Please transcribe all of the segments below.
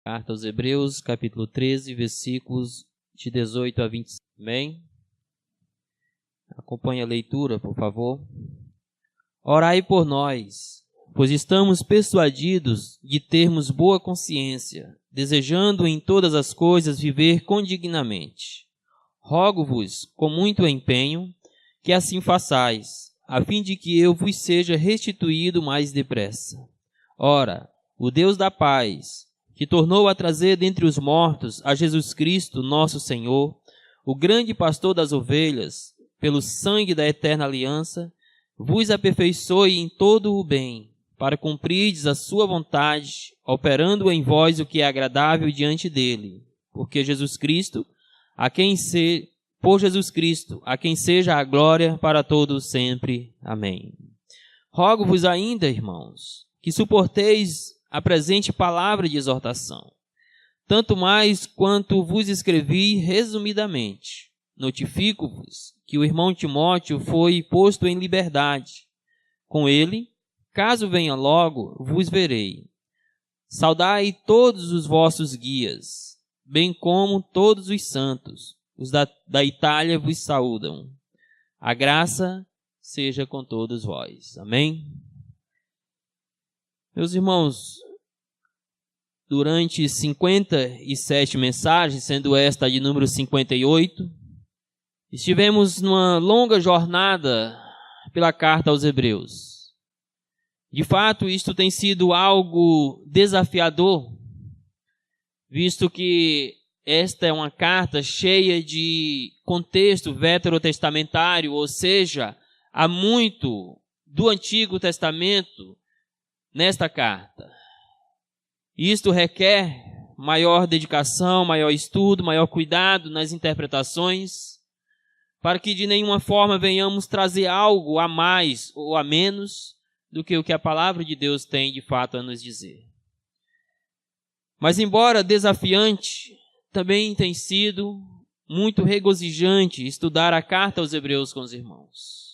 Carta aos Hebreus, capítulo 13, versículos de 18 a 25. Amém? Acompanhe a leitura, por favor. Orai por nós, pois estamos persuadidos de termos boa consciência, desejando em todas as coisas viver condignamente. Rogo-vos, com muito empenho, que assim façais, a fim de que eu vos seja restituído mais depressa. Ora, o Deus da paz, que tornou a trazer dentre os mortos a Jesus Cristo, nosso Senhor, o grande pastor das ovelhas, pelo sangue da eterna aliança, vos aperfeiçoe em todo o bem, para cumprirdes a sua vontade, operando em vós o que é agradável diante dele. Por Jesus Cristo, a quem seja a glória para todos sempre. Amém. Rogo-vos ainda, irmãos, que suporteis a presente palavra de exortação, tanto mais quanto vos escrevi resumidamente. Notifico-vos que o irmão Timóteo foi posto em liberdade. Com ele, caso venha logo, vos verei. Saudai todos os vossos guias, bem como todos os santos. Os da Itália vos saúdam. A graça seja com todos vós. Amém? Meus irmãos, durante 57 mensagens, sendo esta de número 58, estivemos numa longa jornada pela carta aos Hebreus. De fato, isto tem sido algo desafiador, visto que esta é uma carta cheia de contexto veterotestamentário, ou seja, há muito do Antigo Testamento nesta carta. Isto requer maior dedicação, maior estudo, maior cuidado nas interpretações, para que de nenhuma forma venhamos trazer algo a mais ou a menos do que o que a palavra de Deus tem de fato a nos dizer. Mas embora desafiante, também tem sido muito regozijante estudar a carta aos Hebreus com os irmãos.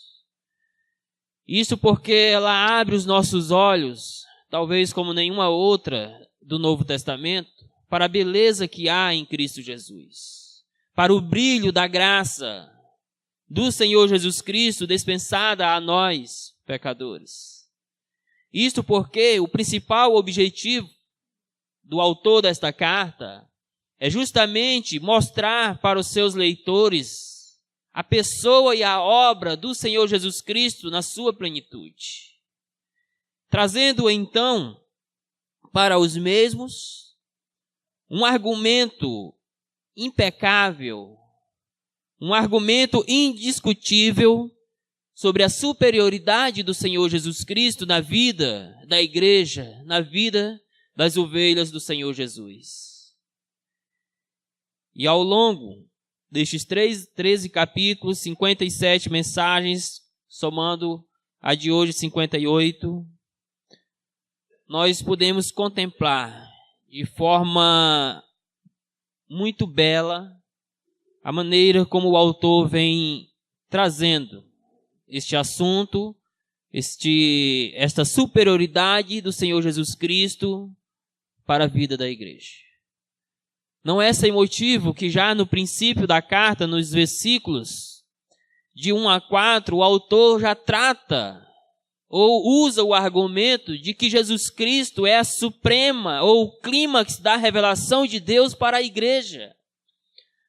Isso porque ela abre os nossos olhos, talvez como nenhuma outra do Novo Testamento, para a beleza que há em Cristo Jesus, para o brilho da graça do Senhor Jesus Cristo dispensada a nós, pecadores. Isto porque o principal objetivo do autor desta carta é justamente mostrar para os seus leitores a pessoa e a obra do Senhor Jesus Cristo na sua plenitude, trazendo então para os mesmos um argumento impecável, um argumento indiscutível sobre a superioridade do Senhor Jesus Cristo na vida da igreja, na vida das ovelhas do Senhor Jesus. E ao longo destes 13 capítulos, 57 mensagens, somando a de hoje 58, nós podemos contemplar de forma muito bela a maneira como o autor vem trazendo este assunto, esta superioridade do Senhor Jesus Cristo para a vida da igreja. Não é sem motivo que já no princípio da carta, nos versículos de 1 a 4, o autor já trata ou usa o argumento de que Jesus Cristo é a suprema ou o clímax da revelação de Deus para a igreja.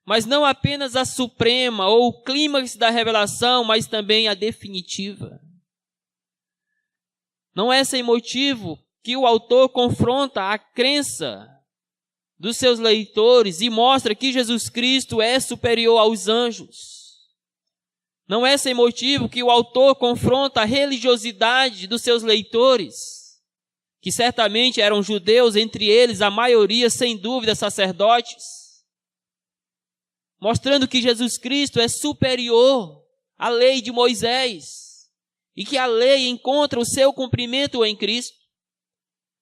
Mas não apenas a suprema ou o clímax da revelação, mas também a definitiva. Não é sem motivo que o autor confronta a crença dos seus leitores e mostra que Jesus Cristo é superior aos anjos. Não é sem motivo que o autor confronta a religiosidade dos seus leitores, que certamente eram judeus, entre eles a maioria, sem dúvida, sacerdotes, mostrando que Jesus Cristo é superior à lei de Moisés e que a lei encontra o seu cumprimento em Cristo.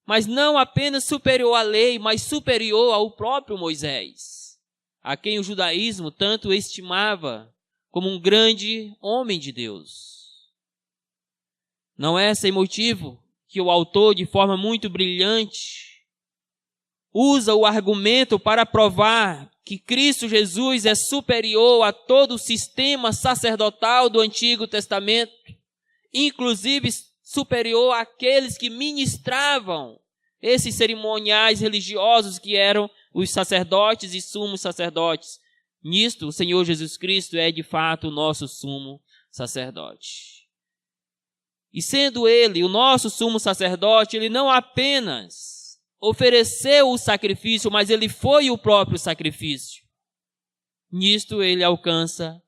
Mas não apenas superior à lei, mas superior ao próprio Moisés, a quem o judaísmo tanto estimava como um grande homem de Deus. Não é sem motivo que o autor, de forma muito brilhante, usa o argumento para provar que Cristo Jesus é superior a todo o sistema sacerdotal do Antigo Testamento, inclusive superior àqueles que ministravam esses cerimoniais religiosos que eram os sacerdotes e sumos sacerdotes. Nisto, o Senhor Jesus Cristo é de fato o nosso sumo sacerdote. E sendo ele o nosso sumo sacerdote, ele não apenas ofereceu o sacrifício, mas ele foi o próprio sacrifício. Nisto ele alcança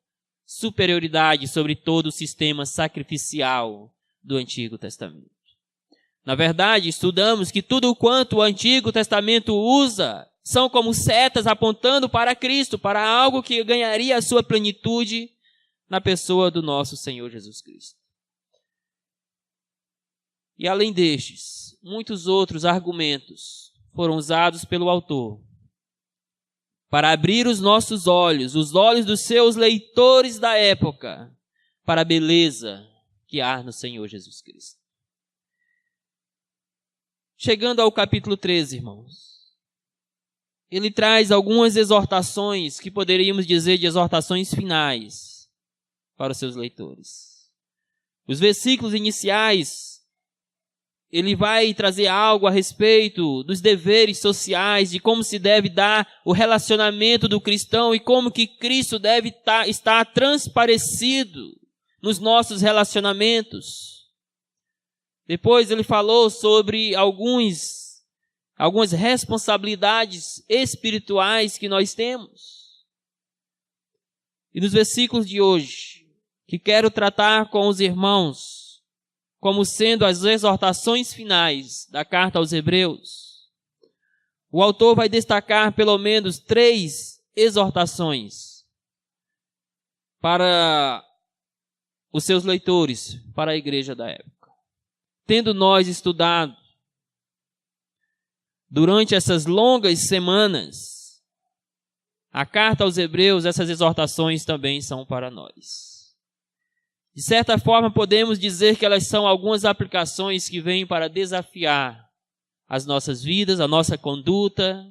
superioridade sobre todo o sistema sacrificial do Antigo Testamento. Na verdade, estudamos que tudo quanto o Antigo Testamento usa são como setas apontando para Cristo, para algo que ganharia a sua plenitude na pessoa do nosso Senhor Jesus Cristo. E além destes, muitos outros argumentos foram usados pelo autor para abrir os nossos olhos, os olhos dos seus leitores da época, para a beleza que há no Senhor Jesus Cristo. Chegando ao capítulo 13, irmãos, ele traz algumas exortações que poderíamos dizer de exortações finais para os seus leitores. Os versículos iniciais, ele vai trazer algo a respeito dos deveres sociais, de como se deve dar o relacionamento do cristão e como que Cristo deve estar transparecido nos nossos relacionamentos. Depois ele falou sobre algumas responsabilidades espirituais que nós temos. E nos versículos de hoje, que quero tratar com os irmãos, como sendo as exortações finais da carta aos Hebreus, o autor vai destacar pelo menos 3 exortações para os seus leitores, para a igreja da época. Tendo nós estudado durante essas longas semanas a carta aos Hebreus, essas exortações também são para nós. De certa forma, podemos dizer que elas são algumas aplicações que vêm para desafiar as nossas vidas, a nossa conduta,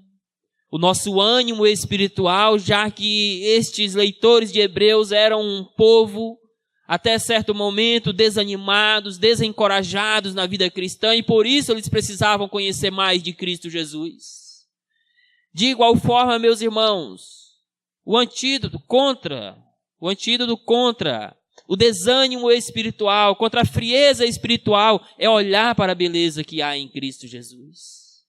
o nosso ânimo espiritual, já que estes leitores de Hebreus eram um povo, até certo momento, desanimados, desencorajados na vida cristã, e por isso eles precisavam conhecer mais de Cristo Jesus. De igual forma, meus irmãos, o antídoto contra o desânimo espiritual, contra a frieza espiritual, é olhar para a beleza que há em Cristo Jesus.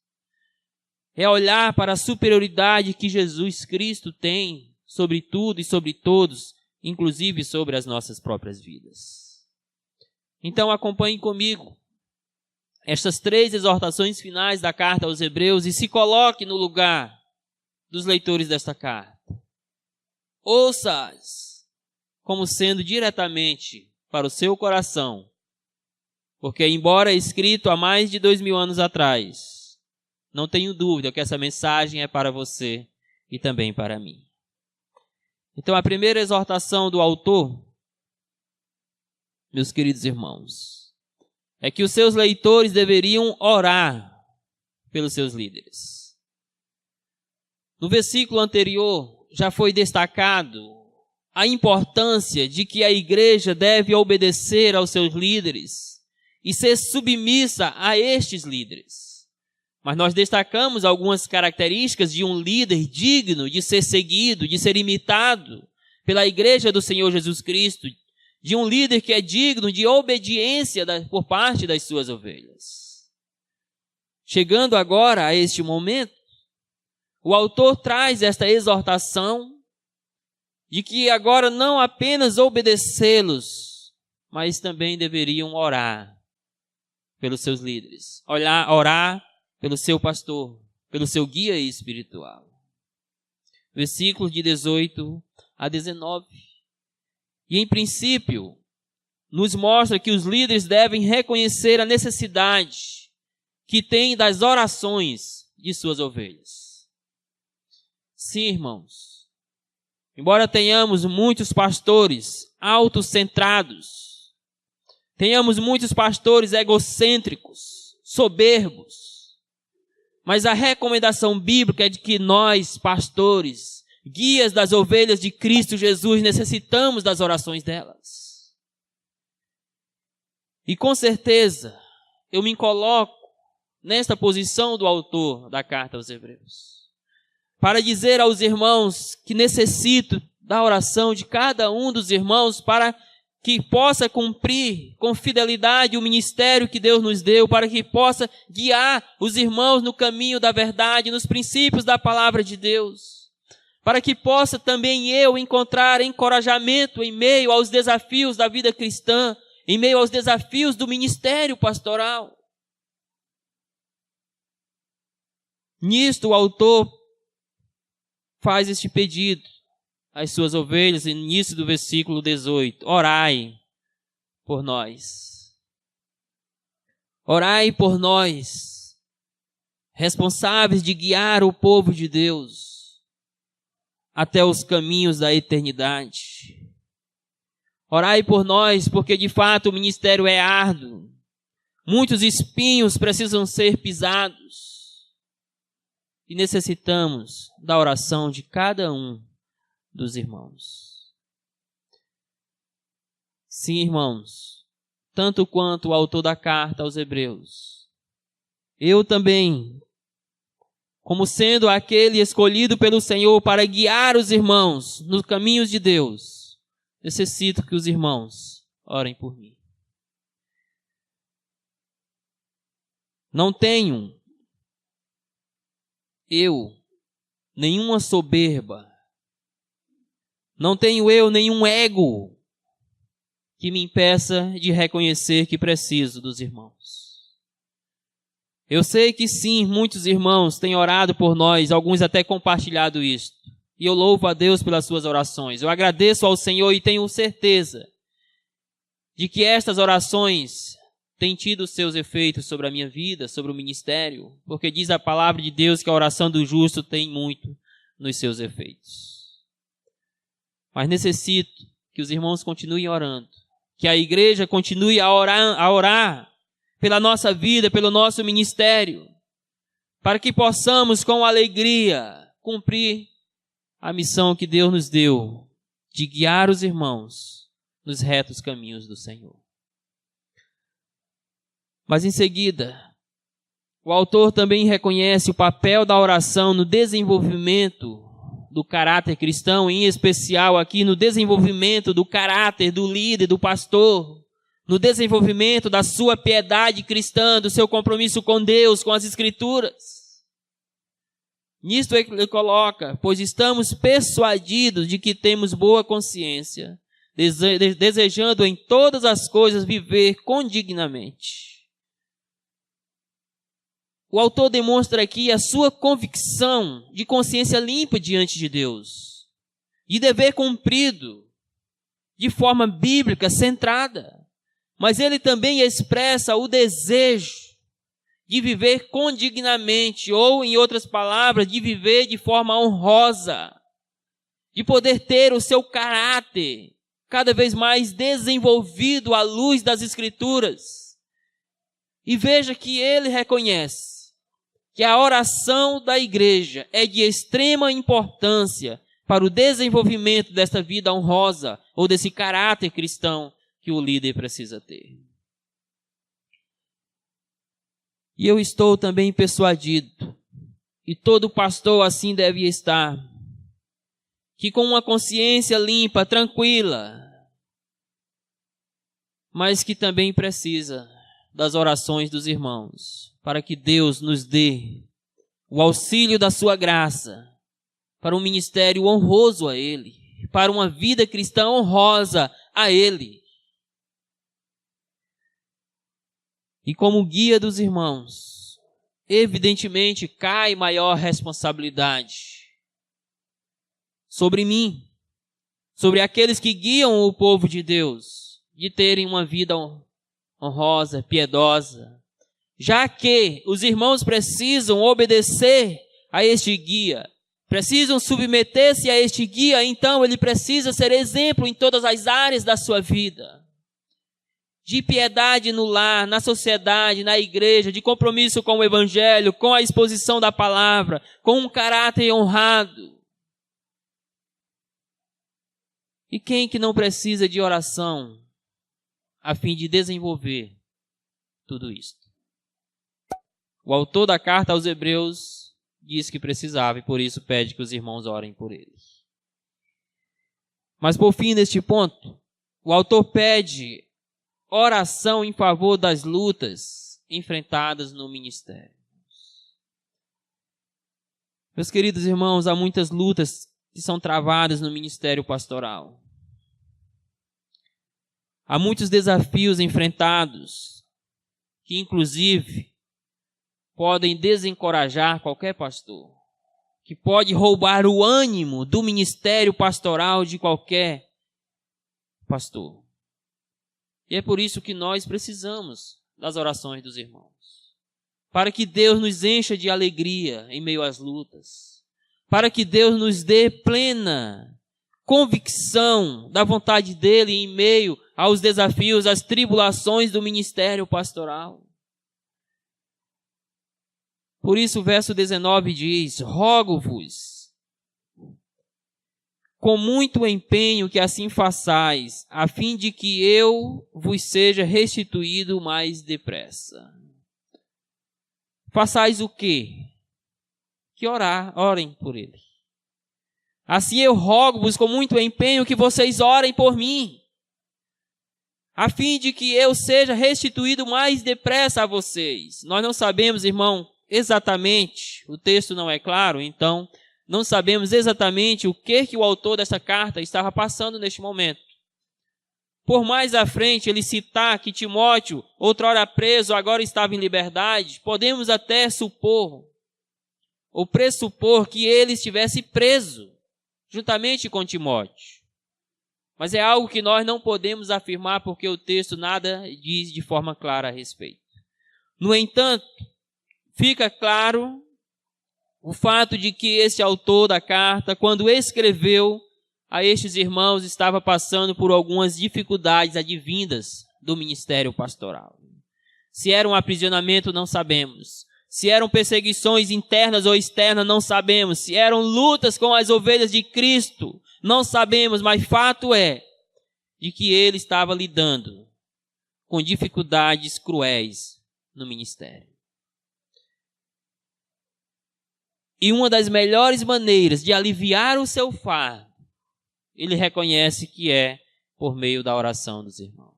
É olhar para a superioridade que Jesus Cristo tem sobre tudo e sobre todos, inclusive sobre as nossas próprias vidas. Então acompanhem comigo estas 3 exortações finais da carta aos Hebreus e se coloque no lugar dos leitores desta carta. Ouça-as como sendo diretamente para o seu coração, porque embora escrito há mais de 2000 anos atrás, não tenho dúvida que essa mensagem é para você e também para mim. Então a primeira exortação do autor, meus queridos irmãos, é que os seus leitores deveriam orar pelos seus líderes. No versículo anterior já foi destacado a importância de que a igreja deve obedecer aos seus líderes e ser submissa a estes líderes. Mas nós destacamos algumas características de um líder digno de ser seguido, de ser imitado pela igreja do Senhor Jesus Cristo, de um líder que é digno de obediência por parte das suas ovelhas. Chegando agora a este momento, o autor traz esta exortação de que agora não apenas obedecê-los, mas também deveriam orar pelos seus líderes, orar pelo seu pastor, pelo seu guia espiritual. Versículos de 18 a 19. E em princípio, nos mostra que os líderes devem reconhecer a necessidade que têm das orações de suas ovelhas. Sim, irmãos. Embora tenhamos muitos pastores autocentrados, tenhamos muitos pastores egocêntricos, soberbos, Mas a recomendação bíblica é de que nós, pastores, guias das ovelhas de Cristo Jesus, necessitamos das orações delas. E com certeza, eu me coloco nesta posição do autor da carta aos Hebreus, para dizer aos irmãos que necessito da oração de cada um dos irmãos para que possa cumprir com fidelidade o ministério que Deus nos deu, para que possa guiar os irmãos no caminho da verdade, nos princípios da palavra de Deus, para que possa também eu encontrar encorajamento em meio aos desafios da vida cristã, em meio aos desafios do ministério pastoral. Nisto o autor faz este pedido às suas ovelhas, início do versículo 18. Orai por nós. Orai por nós, responsáveis de guiar o povo de Deus até os caminhos da eternidade. Orai por nós, porque de fato o ministério é árduo. Muitos espinhos precisam ser pisados. E necessitamos da oração de cada um dos irmãos. Sim, irmãos, tanto quanto o autor da carta aos Hebreus, eu também, como sendo aquele escolhido pelo Senhor para guiar os irmãos nos caminhos de Deus, necessito que os irmãos orem por mim. Não tenho eu nenhuma soberba, não tenho eu nenhum ego que me impeça de reconhecer que preciso dos irmãos. Eu sei que sim, muitos irmãos têm orado por nós, alguns até compartilhado isto. E eu louvo a Deus pelas suas orações. Eu agradeço ao Senhor e tenho certeza de que estas orações têm tido seus efeitos sobre a minha vida, sobre o ministério, porque diz a palavra de Deus que a oração do justo tem muito nos seus efeitos. Mas necessito que os irmãos continuem orando, que a igreja continue a orar pela nossa vida, pelo nosso ministério, para que possamos com alegria cumprir a missão que Deus nos deu de guiar os irmãos nos retos caminhos do Senhor. Mas em seguida, o autor também reconhece o papel da oração no desenvolvimento do caráter cristão, em especial aqui no desenvolvimento do caráter do líder, do pastor, no desenvolvimento da sua piedade cristã, do seu compromisso com Deus, com as Escrituras. Nisto ele coloca, pois estamos persuadidos de que temos boa consciência, desejando em todas as coisas viver condignamente. O autor demonstra aqui a sua convicção de consciência limpa diante de Deus, de dever cumprido, de forma bíblica, centrada. Mas ele também expressa o desejo de viver condignamente, ou, em outras palavras, de viver de forma honrosa, de poder ter o seu caráter cada vez mais desenvolvido à luz das Escrituras. E veja que ele reconhece que a oração da igreja é de extrema importância para o desenvolvimento desta vida honrosa ou desse caráter cristão que o líder precisa ter. E eu estou também persuadido, e todo pastor assim deve estar, que com uma consciência limpa, tranquila, mas que também precisa das orações dos irmãos, para que Deus nos dê o auxílio da sua graça, para um ministério honroso a Ele, para uma vida cristã honrosa a Ele. E como guia dos irmãos, evidentemente cai maior responsabilidade sobre mim, sobre aqueles que guiam o povo de Deus, de terem uma vida honrosa, piedosa, já que os irmãos precisam obedecer a este guia, precisam submeter-se a este guia, então ele precisa ser exemplo em todas as áreas da sua vida. de piedade no lar, na sociedade, na igreja, de compromisso com o evangelho, com a exposição da palavra, com um caráter honrado. E quem que não precisa de oração a fim de desenvolver tudo isso? O autor da carta aos Hebreus diz que precisava e por isso pede que os irmãos orem por ele. Mas por fim, neste ponto, o autor pede oração em favor das lutas enfrentadas no ministério. Meus queridos irmãos, há muitas lutas que são travadas no ministério pastoral. Há muitos desafios enfrentados que, inclusive, podem desencorajar qualquer pastor, que pode roubar o ânimo do ministério pastoral de qualquer pastor. E é por isso que nós precisamos das orações dos irmãos, para que Deus nos encha de alegria em meio às lutas, para que Deus nos dê plena convicção da vontade dele em meio aos desafios, às tribulações do ministério pastoral. Por isso o verso 19 diz: rogo-vos com muito empenho que assim façais, a fim de que eu vos seja restituído mais depressa. Façais o quê? Que orem por ele. Assim eu rogo-vos com muito empenho que vocês orem por mim, a fim de que eu seja restituído mais depressa a vocês. Nós não sabemos, irmão, exatamente, o texto não é claro, então não sabemos exatamente o que o autor dessa carta estava passando neste momento. Por mais à frente ele citar que Timóteo, outrora preso, agora estava em liberdade, podemos até supor, ou pressupor que ele estivesse preso, juntamente com Timóteo. Mas é algo que nós não podemos afirmar porque o texto nada diz de forma clara a respeito. No entanto, fica claro o fato de que esse autor da carta, quando escreveu a estes irmãos, estava passando por algumas dificuldades advindas do ministério pastoral. Se era um aprisionamento, não sabemos. Se eram perseguições internas ou externas, não sabemos. Se eram lutas com as ovelhas de Cristo, não sabemos. Mas fato é de que ele estava lidando com dificuldades cruéis no ministério. E uma das melhores maneiras de aliviar o seu fardo, ele reconhece que é por meio da oração dos irmãos.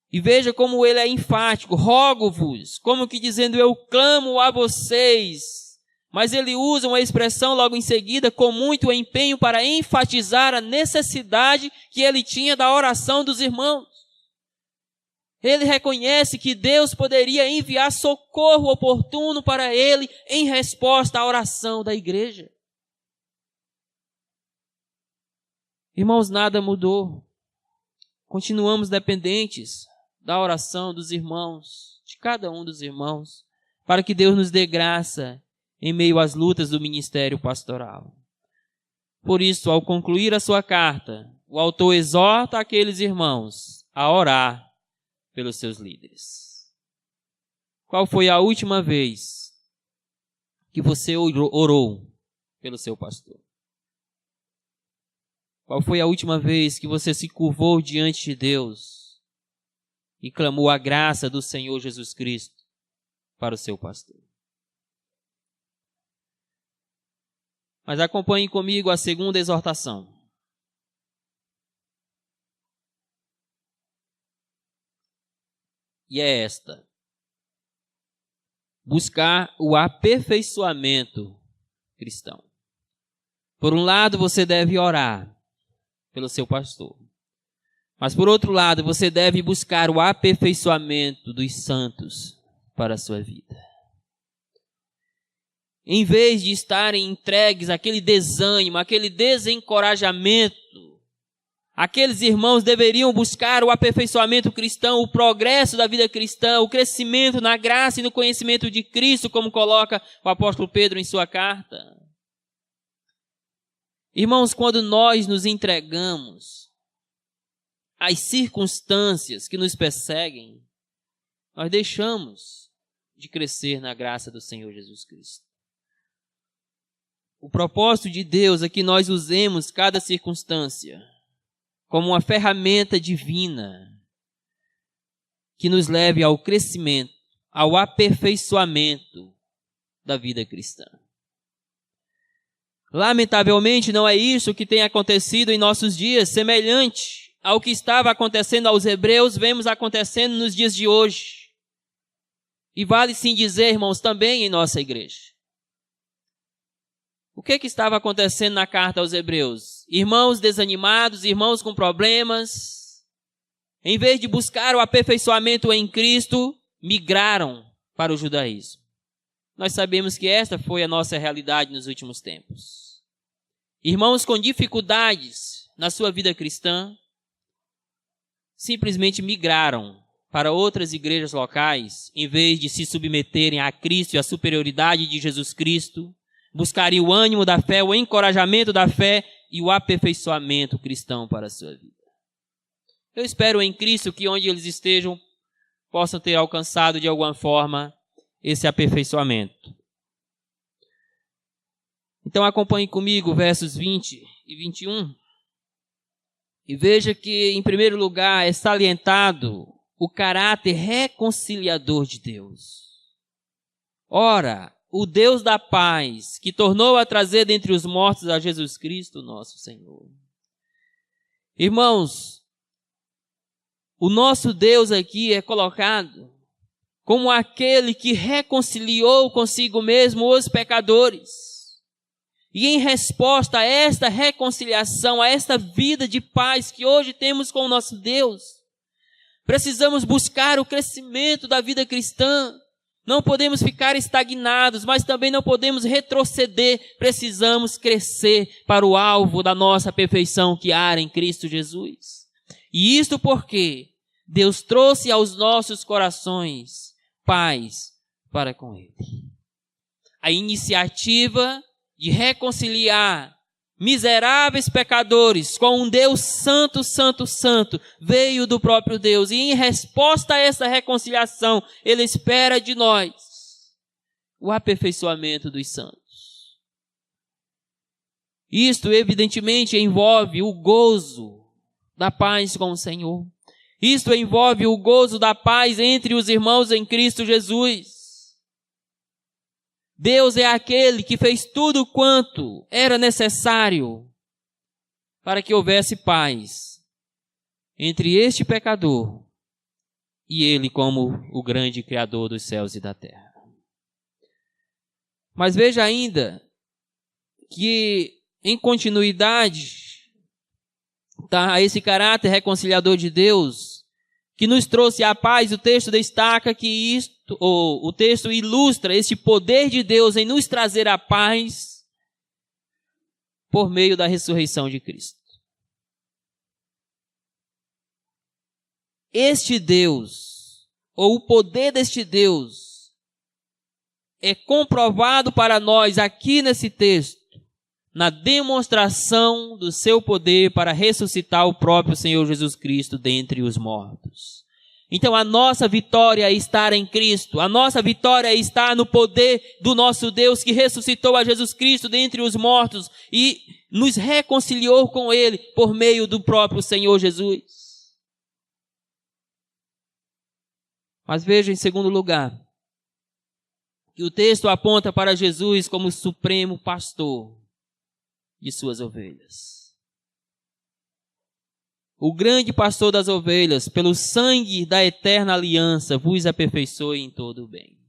E veja como ele é enfático: rogo-vos, como que dizendo eu clamo a vocês. Mas ele usa uma expressão logo em seguida com muito empenho para enfatizar a necessidade que ele tinha da oração dos irmãos. Ele reconhece que Deus poderia enviar socorro oportuno para ele em resposta à oração da igreja. Irmãos, nada mudou. Continuamos dependentes da oração dos irmãos, de cada um dos irmãos, para que Deus nos dê graça em meio às lutas do ministério pastoral. Por isso, ao concluir a sua carta, o autor exorta aqueles irmãos a orar pelos seus líderes. Qual foi a última vez que você orou pelo seu pastor? Qual foi a última vez que você se curvou diante de Deus e clamou a graça do Senhor Jesus Cristo para o seu pastor? Mas acompanhe comigo a segunda exortação. E é esta: buscar o aperfeiçoamento cristão. Por um lado, você deve orar pelo seu pastor. Mas por outro lado, você deve buscar o aperfeiçoamento dos santos para a sua vida. Em vez de estarem entregues àquele desânimo, àquele desencorajamento, aqueles irmãos deveriam buscar o aperfeiçoamento cristão, o progresso da vida cristã, o crescimento na graça e no conhecimento de Cristo, como coloca o apóstolo Pedro em sua carta. Irmãos, quando nós nos entregamos as circunstâncias que nos perseguem, nós deixamos de crescer na graça do Senhor Jesus Cristo. O propósito de Deus é que nós usemos cada circunstância como uma ferramenta divina que nos leve ao crescimento, ao aperfeiçoamento da vida cristã. Lamentavelmente, não é isso que tem acontecido em nossos dias, semelhante ao que estava acontecendo aos hebreus, vemos acontecendo nos dias de hoje. E vale sim dizer, irmãos, também em nossa igreja. O que estava acontecendo na carta aos hebreus? Irmãos desanimados, irmãos com problemas, em vez de buscar o aperfeiçoamento em Cristo, migraram para o judaísmo. Nós sabemos que esta foi a nossa realidade nos últimos tempos. Irmãos com dificuldades na sua vida cristã, simplesmente migraram para outras igrejas locais, em vez de se submeterem a Cristo e à superioridade de Jesus Cristo, buscarem o ânimo da fé, o encorajamento da fé e o aperfeiçoamento cristão para a sua vida. Eu espero em Cristo que onde eles estejam, possam ter alcançado de alguma forma esse aperfeiçoamento. Então acompanhe comigo versos 20 e 21. E veja que, em primeiro lugar, é salientado o caráter reconciliador de Deus. Ora, o Deus da paz, que tornou a trazer dentre os mortos a Jesus Cristo, nosso Senhor. Irmãos, o nosso Deus aqui é colocado como aquele que reconciliou consigo mesmo os pecadores. E em resposta a esta reconciliação, a esta vida de paz que hoje temos com o nosso Deus, precisamos buscar o crescimento da vida cristã. Não podemos ficar estagnados, mas também não podemos retroceder. Precisamos crescer para o alvo da nossa perfeição que há em Cristo Jesus. E isto porque Deus trouxe aos nossos corações paz para com Ele. A iniciativa de reconciliar miseráveis pecadores com um Deus santo, santo, santo, veio do próprio Deus. E em resposta a essa reconciliação, Ele espera de nós o aperfeiçoamento dos santos. Isto, evidentemente, envolve o gozo da paz com o Senhor. Isto envolve o gozo da paz entre os irmãos em Cristo Jesus. Deus é aquele que fez tudo quanto era necessário para que houvesse paz entre este pecador e Ele como o grande Criador dos céus e da terra. Mas veja ainda que, em continuidade a esse caráter reconciliador de Deus, que nos trouxe a paz, o texto destaca que o texto ilustra esse poder de Deus em nos trazer a paz por meio da ressurreição de Cristo. Este Deus, ou o poder deste Deus, é comprovado para nós aqui nesse texto, na demonstração do seu poder para ressuscitar o próprio Senhor Jesus Cristo dentre os mortos. Então a nossa vitória é estar em Cristo, a nossa vitória é estar no poder do nosso Deus que ressuscitou a Jesus Cristo dentre os mortos e nos reconciliou com Ele por meio do próprio Senhor Jesus. Mas veja em segundo lugar, que o texto aponta para Jesus como o supremo pastor de suas ovelhas. O grande pastor das ovelhas, pelo sangue da eterna aliança, vos aperfeiçoe em todo o bem.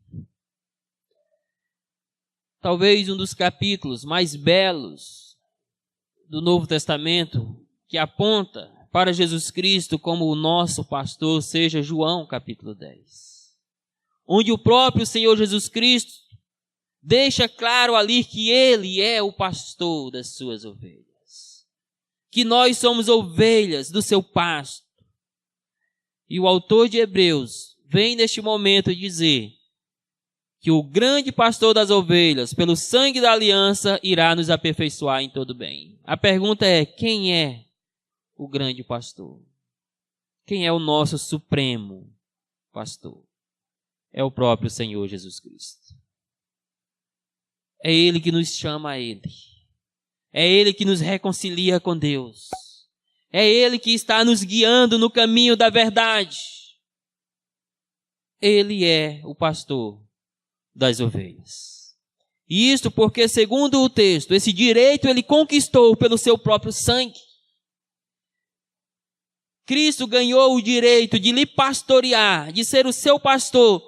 Talvez um dos capítulos mais belos do Novo Testamento, que aponta para Jesus Cristo como o nosso pastor, seja João capítulo 10. Onde o próprio Senhor Jesus Cristo deixa claro ali que Ele é o pastor das suas ovelhas. Que nós somos ovelhas do seu pasto. E o autor de Hebreus vem neste momento dizer que o grande pastor das ovelhas, pelo sangue da aliança, irá nos aperfeiçoar em todo bem. A pergunta é, quem é o grande pastor? Quem é o nosso supremo pastor? É o próprio Senhor Jesus Cristo. É Ele que nos chama a Ele. É Ele que nos reconcilia com Deus. É Ele que está nos guiando no caminho da verdade. Ele é o pastor das ovelhas. E isto porque, segundo o texto, esse direito Ele conquistou pelo seu próprio sangue. Cristo ganhou o direito de lhe pastorear, de ser o seu pastor,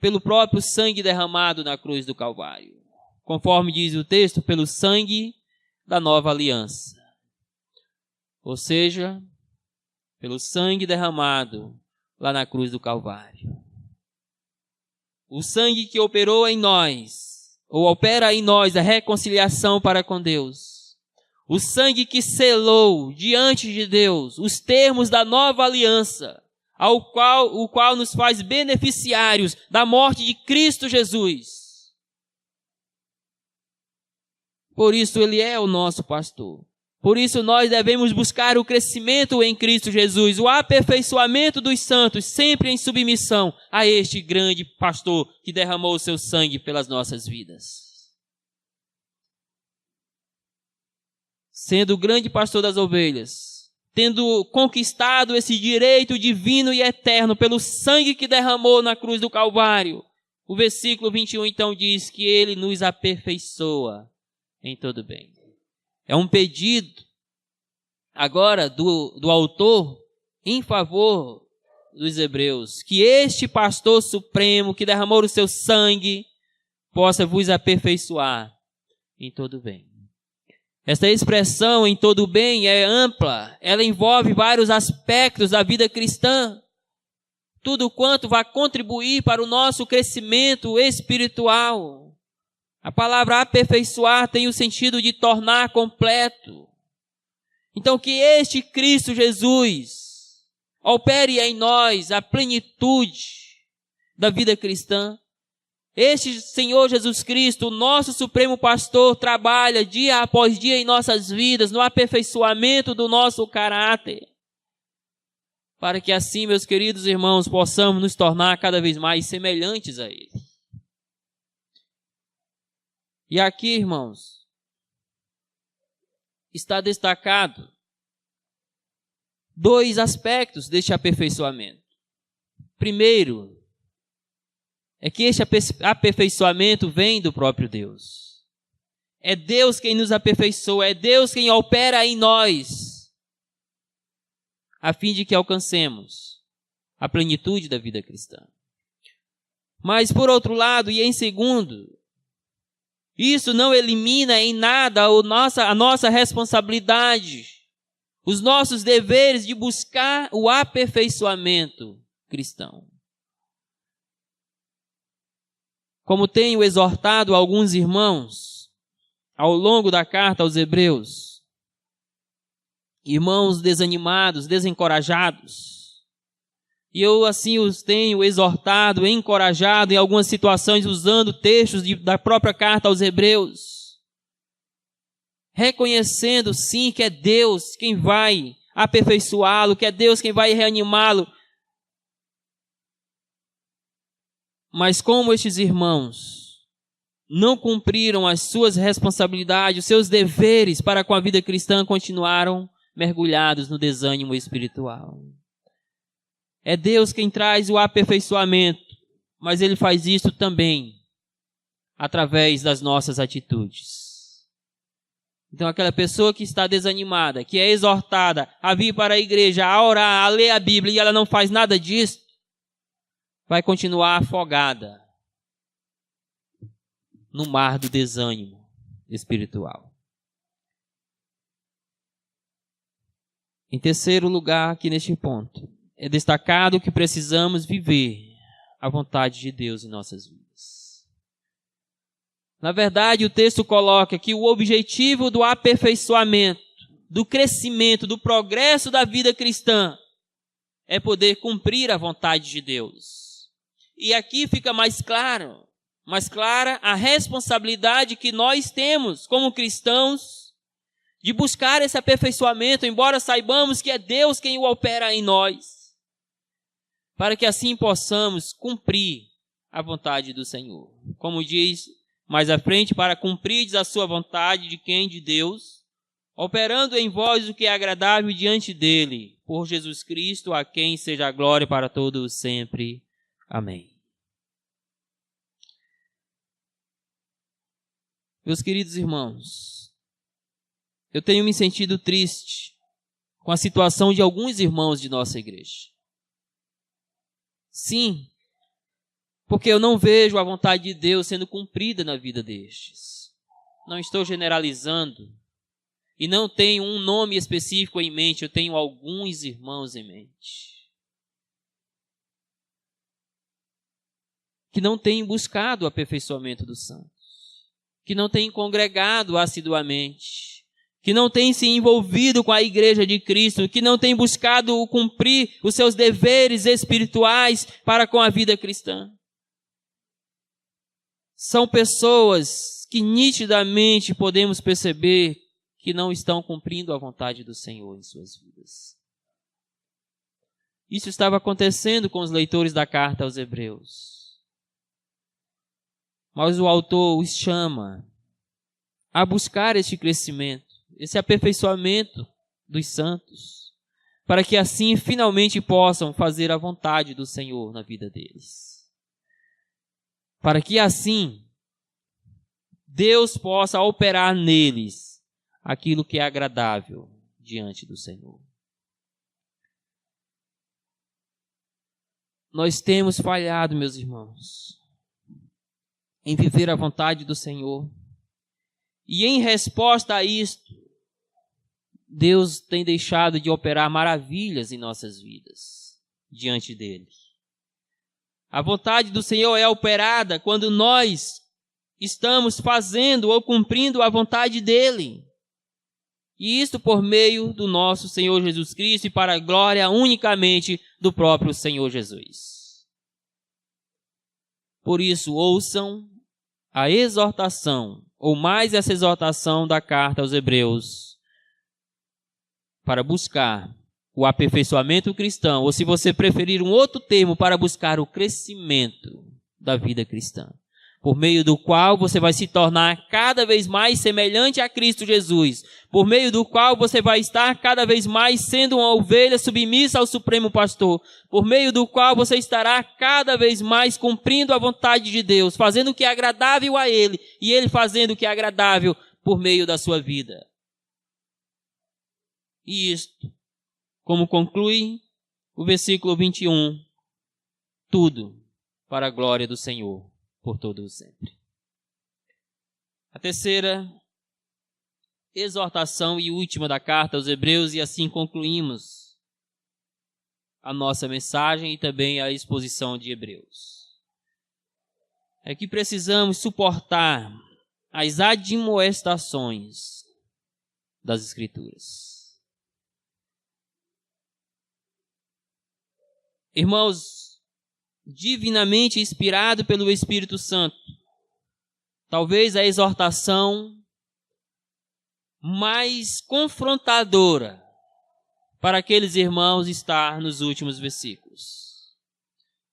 pelo próprio sangue derramado na cruz do Calvário. Conforme diz o texto, pelo sangue da nova aliança. Ou seja, pelo sangue derramado lá na cruz do Calvário. O sangue que operou em nós, ou opera em nós a reconciliação para com Deus. O sangue que selou diante de Deus os termos da nova aliança, o qual nos faz beneficiários da morte de Cristo Jesus. Por isso Ele é o nosso pastor. Por isso nós devemos buscar o crescimento em Cristo Jesus, o aperfeiçoamento dos santos, sempre em submissão a este grande pastor que derramou o seu sangue pelas nossas vidas. Sendo o grande pastor das ovelhas, tendo conquistado esse direito divino e eterno pelo sangue que derramou na cruz do Calvário, o versículo 21 então diz que Ele nos aperfeiçoa em todo bem. É um pedido agora do autor em favor dos hebreus, que este pastor supremo que derramou o seu sangue possa vos aperfeiçoar em todo bem. Esta expressão em todo bem é ampla, ela envolve vários aspectos da vida cristã, tudo quanto vai contribuir para o nosso crescimento espiritual. A palavra aperfeiçoar tem o sentido de tornar completo. Então que este Cristo Jesus opere em nós a plenitude da vida cristã. Este Senhor Jesus Cristo, nosso supremo pastor, trabalha dia após dia em nossas vidas, no aperfeiçoamento do nosso caráter. Para que assim, meus queridos irmãos, possamos nos tornar cada vez mais semelhantes a Ele. E aqui, irmãos, está destacado dois aspectos deste aperfeiçoamento. Primeiro, é que este aperfeiçoamento vem do próprio Deus. É Deus quem nos aperfeiçoa, é Deus quem opera em nós, a fim de que alcancemos a plenitude da vida cristã. Mas, por outro lado, e em segundo, isso não elimina em nada a nossa responsabilidade, os nossos deveres de buscar o aperfeiçoamento cristão. Como tenho exortado alguns irmãos ao longo da carta aos Hebreus, irmãos desanimados, desencorajados, e eu assim os tenho exortado, encorajado em algumas situações usando textos da própria carta aos Hebreus, reconhecendo sim que é Deus quem vai aperfeiçoá-lo, que é Deus quem vai reanimá-lo. Mas como estes irmãos não cumpriram as suas responsabilidades, os seus deveres para com a vida cristã, continuaram mergulhados no desânimo espiritual. É Deus quem traz o aperfeiçoamento, mas Ele faz isso também através das nossas atitudes. Então aquela pessoa que está desanimada, que é exortada a vir para a igreja, a orar, a ler a Bíblia, e ela não faz nada disso, vai continuar afogada no mar do desânimo espiritual. Em terceiro lugar, aqui neste ponto, é destacado que precisamos viver a vontade de Deus em nossas vidas. Na verdade, o texto coloca que o objetivo do aperfeiçoamento, do crescimento, do progresso da vida cristã é poder cumprir a vontade de Deus. E aqui fica mais clara a responsabilidade que nós temos como cristãos de buscar esse aperfeiçoamento, embora saibamos que é Deus quem o opera em nós. para que assim possamos cumprir a vontade do Senhor. Como diz mais à frente, para cumprirdes a sua vontade, de quem? De Deus, operando em vós o que é agradável diante dele, por Jesus Cristo, a quem seja a glória para todos sempre. Amém. Meus queridos irmãos, eu tenho me sentido triste com a situação de alguns irmãos de nossa igreja. Sim, porque eu não vejo a vontade de Deus sendo cumprida na vida destes. Não estou generalizando e não tenho um nome específico em mente, eu tenho alguns irmãos em mente que não têm buscado o aperfeiçoamento dos santos, que não têm congregado assiduamente, que não têm se envolvido com a igreja de Cristo, que não têm buscado cumprir os seus deveres espirituais para com a vida cristã. São pessoas que nitidamente podemos perceber que não estão cumprindo a vontade do Senhor em suas vidas. Isso estava acontecendo com os leitores da carta aos Hebreus. Mas o autor os chama a buscar este crescimento, esse aperfeiçoamento dos santos, para que assim finalmente possam fazer a vontade do Senhor na vida deles. Para que assim Deus possa operar neles aquilo que é agradável diante do Senhor. Nós temos falhado, meus irmãos, em viver a vontade do Senhor. E em resposta a isto, Deus tem deixado de operar maravilhas em nossas vidas diante dele. A vontade do Senhor é operada quando nós estamos fazendo ou cumprindo a vontade dele. E isto por meio do nosso Senhor Jesus Cristo e para a glória unicamente do próprio Senhor Jesus. Por isso, ouçam a exortação, ou mais essa exortação da carta aos Hebreus, para buscar o aperfeiçoamento cristão, ou se você preferir um outro termo, para buscar o crescimento da vida cristã, por meio do qual você vai se tornar cada vez mais semelhante a Cristo Jesus, por meio do qual você vai estar cada vez mais sendo uma ovelha submissa ao Supremo Pastor, por meio do qual você estará cada vez mais cumprindo a vontade de Deus, fazendo o que é agradável a Ele, e Ele fazendo o que é agradável por meio da sua vida. E isto, como conclui o versículo 21, tudo para a glória do Senhor, por todo o sempre. A terceira exortação e última da carta aos Hebreus, e assim concluímos a nossa mensagem e também a exposição de Hebreus. É que precisamos suportar as admoestações das Escrituras. Irmãos, divinamente inspirado pelo Espírito Santo, talvez a exortação mais confrontadora para aqueles irmãos está nos últimos versículos,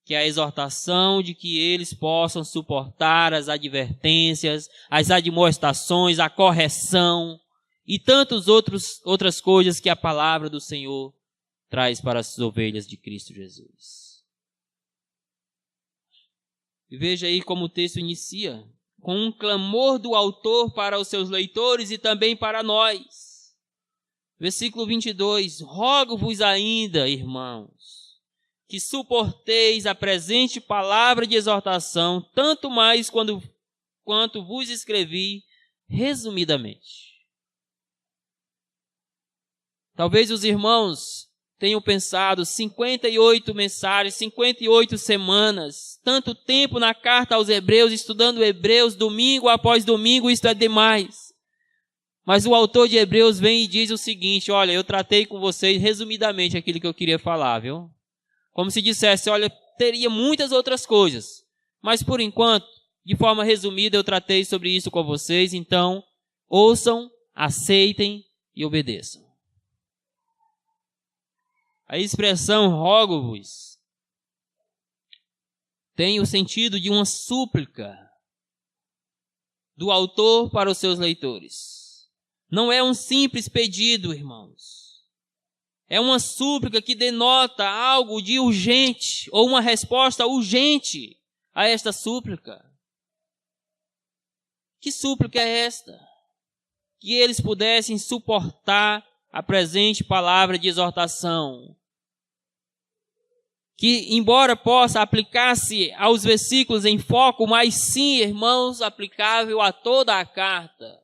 que é a exortação de que eles possam suportar as advertências, as admoestações, a correção e tantas outras coisas que a palavra do Senhor traz para as ovelhas de Cristo Jesus. E veja aí como o texto inicia, com um clamor do autor para os seus leitores e também para nós. Versículo 22, rogo-vos ainda, irmãos, que suporteis a presente palavra de exortação, tanto mais quanto vos escrevi resumidamente. Talvez os irmãos tenho pensado 58 mensagens, 58 semanas, tanto tempo na carta aos Hebreus, estudando Hebreus domingo após domingo, isto é demais. Mas o autor de Hebreus vem e diz o seguinte, olha, eu tratei com vocês resumidamente aquilo que eu queria falar, viu? Como se dissesse, olha, teria muitas outras coisas, mas por enquanto, de forma resumida, eu tratei sobre isso com vocês, então, ouçam, aceitem e obedeçam. A expressão rogo-vos tem o sentido de uma súplica do autor para os seus leitores. Não é um simples pedido, irmãos. É uma súplica que denota algo de urgente, ou uma resposta urgente a esta súplica. Que súplica é esta? Que eles pudessem suportar a presente palavra de exortação. Que, embora possa aplicar-se aos versículos em foco, mas sim, irmãos, aplicável a toda a carta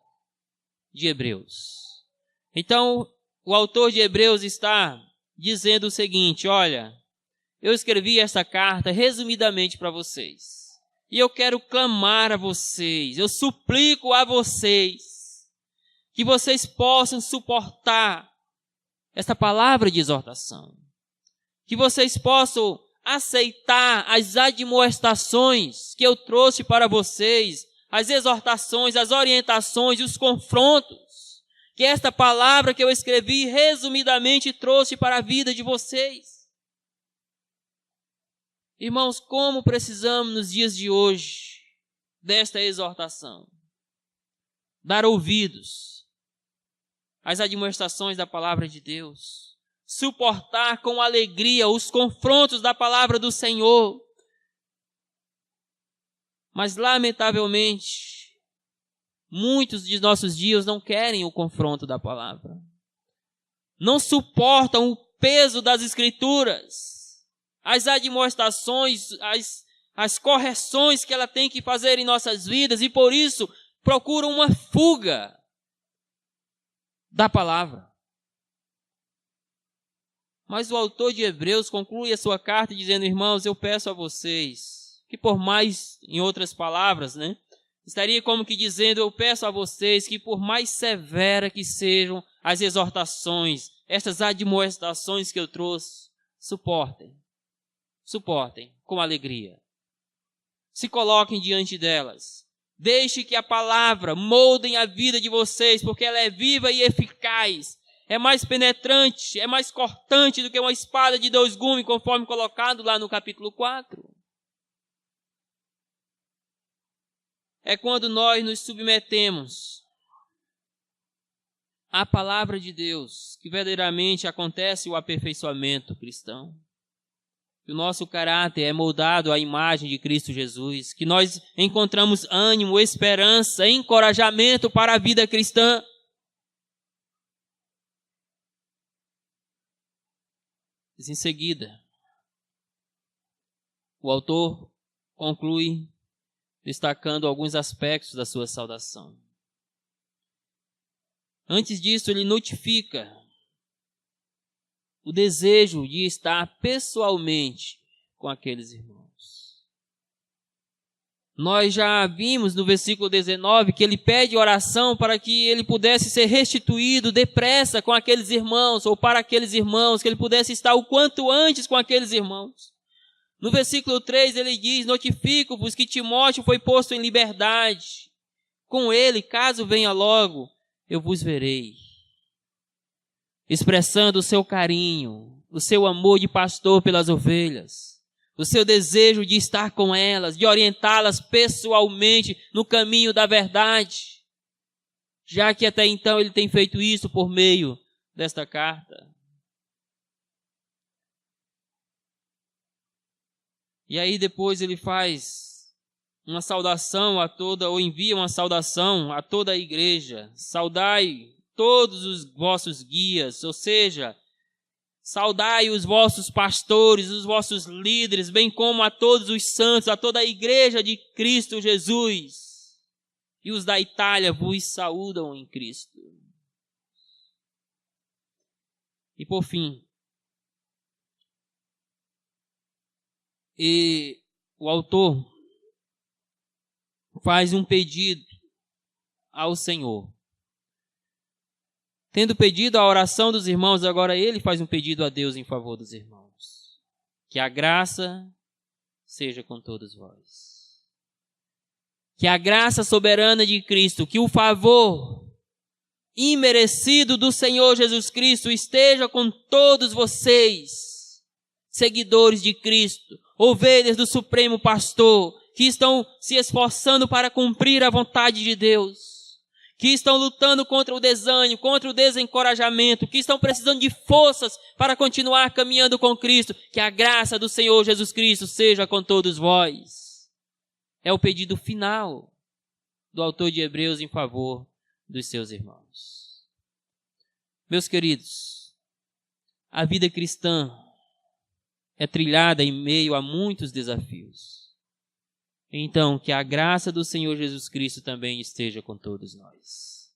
de Hebreus. Então, o autor de Hebreus está dizendo o seguinte: olha, eu escrevi esta carta resumidamente para vocês. E eu quero clamar a vocês, eu suplico a vocês, que vocês possam suportar esta palavra de exortação. Que vocês possam aceitar as admoestações que eu trouxe para vocês, as exortações, as orientações, os confrontos, que esta palavra que eu escrevi resumidamente trouxe para a vida de vocês. Irmãos, como precisamos nos dias de hoje desta exortação? Dar ouvidos às admoestações da palavra de Deus. Suportar com alegria os confrontos da palavra do Senhor. Mas, lamentavelmente, muitos de nossos dias não querem o confronto da palavra. Não suportam o peso das Escrituras. As admoestações, as correções que ela tem que fazer em nossas vidas, e por isso procuram uma fuga da palavra. Mas o autor de Hebreus conclui a sua carta dizendo: irmãos, eu peço a vocês, que por mais, em outras palavras, estaria como que dizendo: eu peço a vocês que por mais severa que sejam as exortações, estas admoestações que eu trouxe, suportem com alegria. Se coloquem diante delas. Deixe que a palavra molde a vida de vocês, porque ela é viva e eficaz. É mais penetrante, é mais cortante do que uma espada de 2 gumes, conforme colocado lá no capítulo 4. É quando nós nos submetemos à palavra de Deus que verdadeiramente acontece o aperfeiçoamento cristão. Que o nosso caráter é moldado à imagem de Cristo Jesus, que nós encontramos ânimo, esperança, encorajamento para a vida cristã. Em seguida, o autor conclui destacando alguns aspectos da sua saudação. Antes disso, ele notifica o desejo de estar pessoalmente com aqueles irmãos. Nós já vimos no versículo 19 que ele pede oração para que ele pudesse ser restituído depressa com aqueles irmãos, ou para aqueles irmãos, que ele pudesse estar o quanto antes com aqueles irmãos. No versículo 3 ele diz: notifico-vos que Timóteo foi posto em liberdade. Com ele, caso venha logo, eu vos verei. Expressando o seu carinho, o seu amor de pastor pelas ovelhas, o seu desejo de estar com elas, de orientá-las pessoalmente no caminho da verdade, já que até então ele tem feito isso por meio desta carta. E aí depois ele faz uma saudação a toda, ou envia uma saudação a toda a igreja. Saudai todos os vossos guias, ou seja, saudai os vossos pastores, os vossos líderes, bem como a todos os santos, a toda a igreja de Cristo Jesus. E os da Itália vos saúdam em Cristo. E por fim, o autor faz um pedido ao Senhor. Tendo pedido a oração dos irmãos, agora ele faz um pedido a Deus em favor dos irmãos. Que a graça seja com todos vós. Que a graça soberana de Cristo, que o favor imerecido do Senhor Jesus Cristo esteja com todos vocês, seguidores de Cristo, ovelhas do Supremo Pastor, que estão se esforçando para cumprir a vontade de Deus, que estão lutando contra o desânimo, contra o desencorajamento, que estão precisando de forças para continuar caminhando com Cristo. Que a graça do Senhor Jesus Cristo seja com todos vós. É o pedido final do autor de Hebreus em favor dos seus irmãos. Meus queridos, a vida cristã é trilhada em meio a muitos desafios. Então, que a graça do Senhor Jesus Cristo também esteja com todos nós.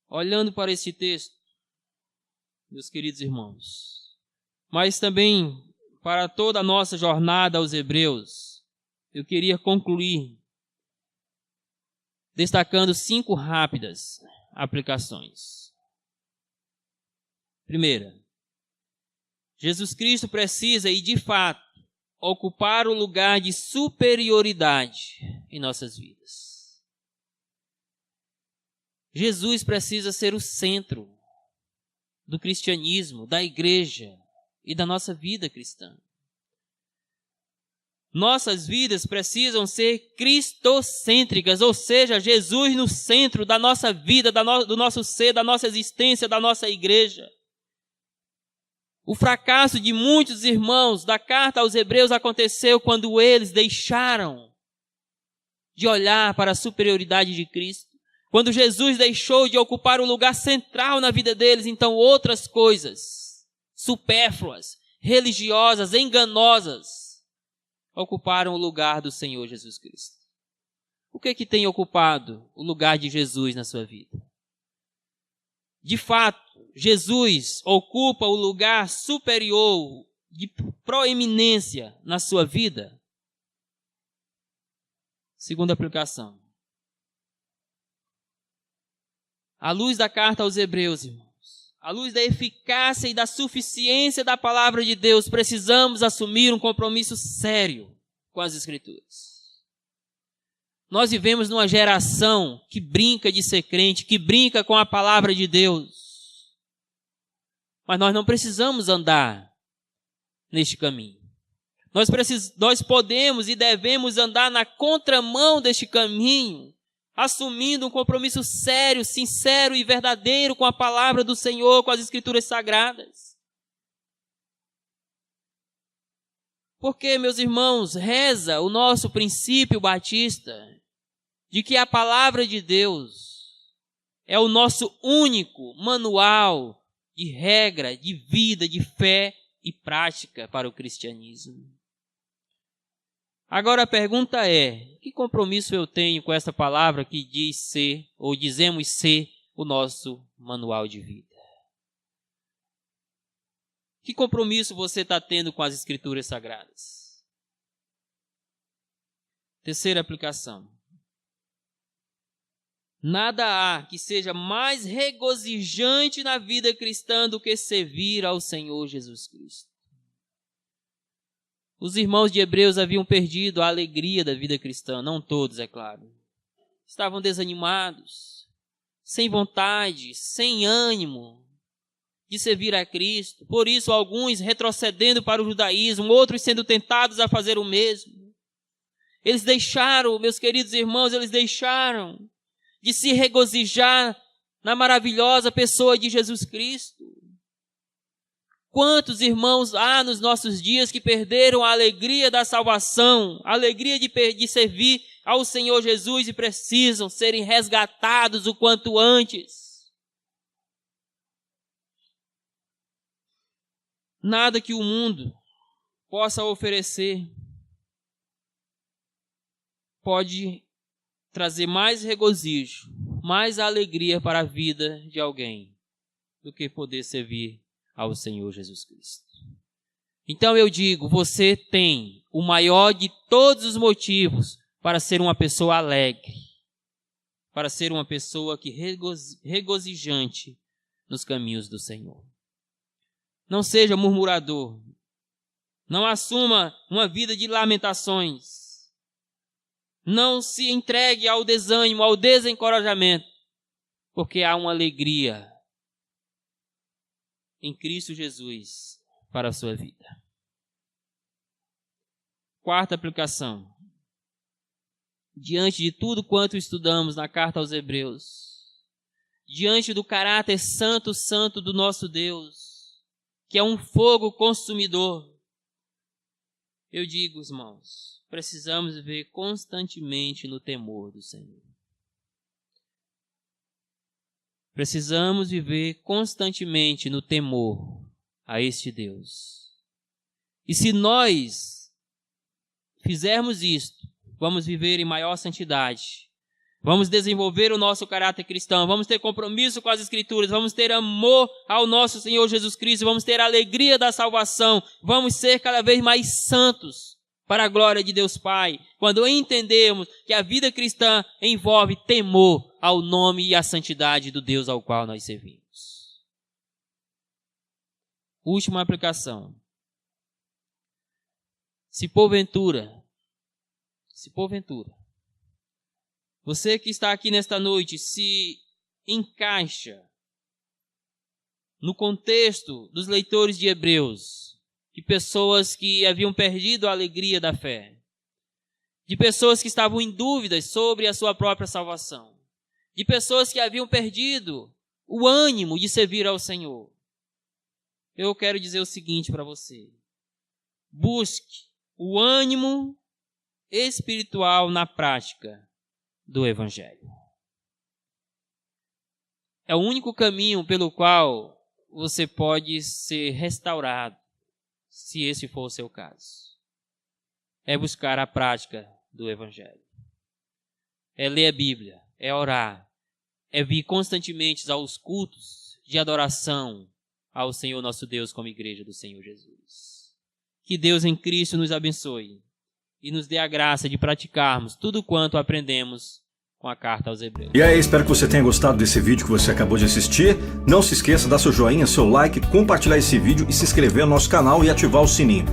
Olhando para esse texto, meus queridos irmãos, mas também para toda a nossa jornada aos Hebreus, eu queria concluir destacando 5 rápidas aplicações. Primeira, Jesus Cristo precisa, e de fato, ocupar o lugar de superioridade em nossas vidas. Jesus precisa ser o centro do cristianismo, da igreja e da nossa vida cristã. Nossas vidas precisam ser cristocêntricas, ou seja, Jesus no centro da nossa vida, do nosso ser, da nossa existência, da nossa igreja. O fracasso de muitos irmãos da carta aos Hebreus aconteceu quando eles deixaram de olhar para a superioridade de Cristo. Quando Jesus deixou de ocupar o lugar central na vida deles, então outras coisas supérfluas, religiosas, enganosas, ocuparam o lugar do Senhor Jesus Cristo. O que tem ocupado o lugar de Jesus na sua vida? De fato, Jesus ocupa o lugar superior de proeminência na sua vida? Segunda aplicação. À luz da carta aos Hebreus, irmãos, à luz da eficácia e da suficiência da palavra de Deus, precisamos assumir um compromisso sério com as Escrituras. Nós vivemos numa geração que brinca de ser crente, que brinca com a palavra de Deus. Mas nós não precisamos andar neste caminho. Nós podemos e devemos andar na contramão deste caminho, assumindo um compromisso sério, sincero e verdadeiro com a palavra do Senhor, com as Escrituras Sagradas. Porque, meus irmãos, reza o nosso princípio batista de que a palavra de Deus é o nosso único manual de regra, de vida, de fé e prática para o cristianismo. Agora a pergunta é, que compromisso eu tenho com essa palavra que diz ser, ou dizemos ser, o nosso manual de vida? Que compromisso você está tendo com as Escrituras Sagradas? Terceira aplicação. Nada há que seja mais regozijante na vida cristã do que servir ao Senhor Jesus Cristo. Os irmãos de Hebreus haviam perdido a alegria da vida cristã, não todos, é claro. Estavam desanimados, sem vontade, sem ânimo de servir a Cristo. Por isso, alguns retrocedendo para o judaísmo, outros sendo tentados a fazer o mesmo. Eles deixaram, meus queridos irmãos, eles deixaram de se regozijar na maravilhosa pessoa de Jesus Cristo. Quantos irmãos há nos nossos dias que perderam a alegria da salvação, a alegria de servir ao Senhor Jesus e precisam serem resgatados o quanto antes? Nada que o mundo possa oferecer pode trazer mais regozijo, mais alegria para a vida de alguém do que poder servir ao Senhor Jesus Cristo. Então eu digo, você tem o maior de todos os motivos para ser uma pessoa alegre, para ser uma pessoa que regozijante nos caminhos do Senhor. Não seja murmurador, não assuma uma vida de lamentações, não se entregue ao desânimo, ao desencorajamento, porque há uma alegria em Cristo Jesus para a sua vida. Quarta aplicação. Diante de tudo quanto estudamos na carta aos Hebreus, diante do caráter santo do nosso Deus, que é um fogo consumidor, eu digo, irmãos, precisamos viver constantemente no temor do Senhor. Precisamos viver constantemente no temor a este Deus. E se nós fizermos isto, vamos viver em maior santidade. Vamos desenvolver o nosso caráter cristão. Vamos ter compromisso com as Escrituras. Vamos ter amor ao nosso Senhor Jesus Cristo. Vamos ter a alegria da salvação. Vamos ser cada vez mais santos para a glória de Deus Pai. Quando entendemos que a vida cristã envolve temor ao nome e à santidade do Deus ao qual nós servimos. Última aplicação. Se porventura, você que está aqui nesta noite se encaixa no contexto dos leitores de Hebreus, de pessoas que haviam perdido a alegria da fé, de pessoas que estavam em dúvidas sobre a sua própria salvação, de pessoas que haviam perdido o ânimo de servir ao Senhor, eu quero dizer o seguinte para você: busque o ânimo espiritual na prática do Evangelho. É o único caminho pelo qual você pode ser restaurado, se esse for o seu caso. É buscar a prática do Evangelho. É ler a Bíblia, é orar, é vir constantemente aos cultos de adoração ao Senhor nosso Deus como igreja do Senhor Jesus. Que Deus em Cristo nos abençoe e nos dê a graça de praticarmos tudo quanto aprendemos com a carta aos Hebreus. E aí, espero que você tenha gostado desse vídeo que você acabou de assistir. Não se esqueça de dar seu joinha, seu like, compartilhar esse vídeo e se inscrever no nosso canal e ativar o sininho.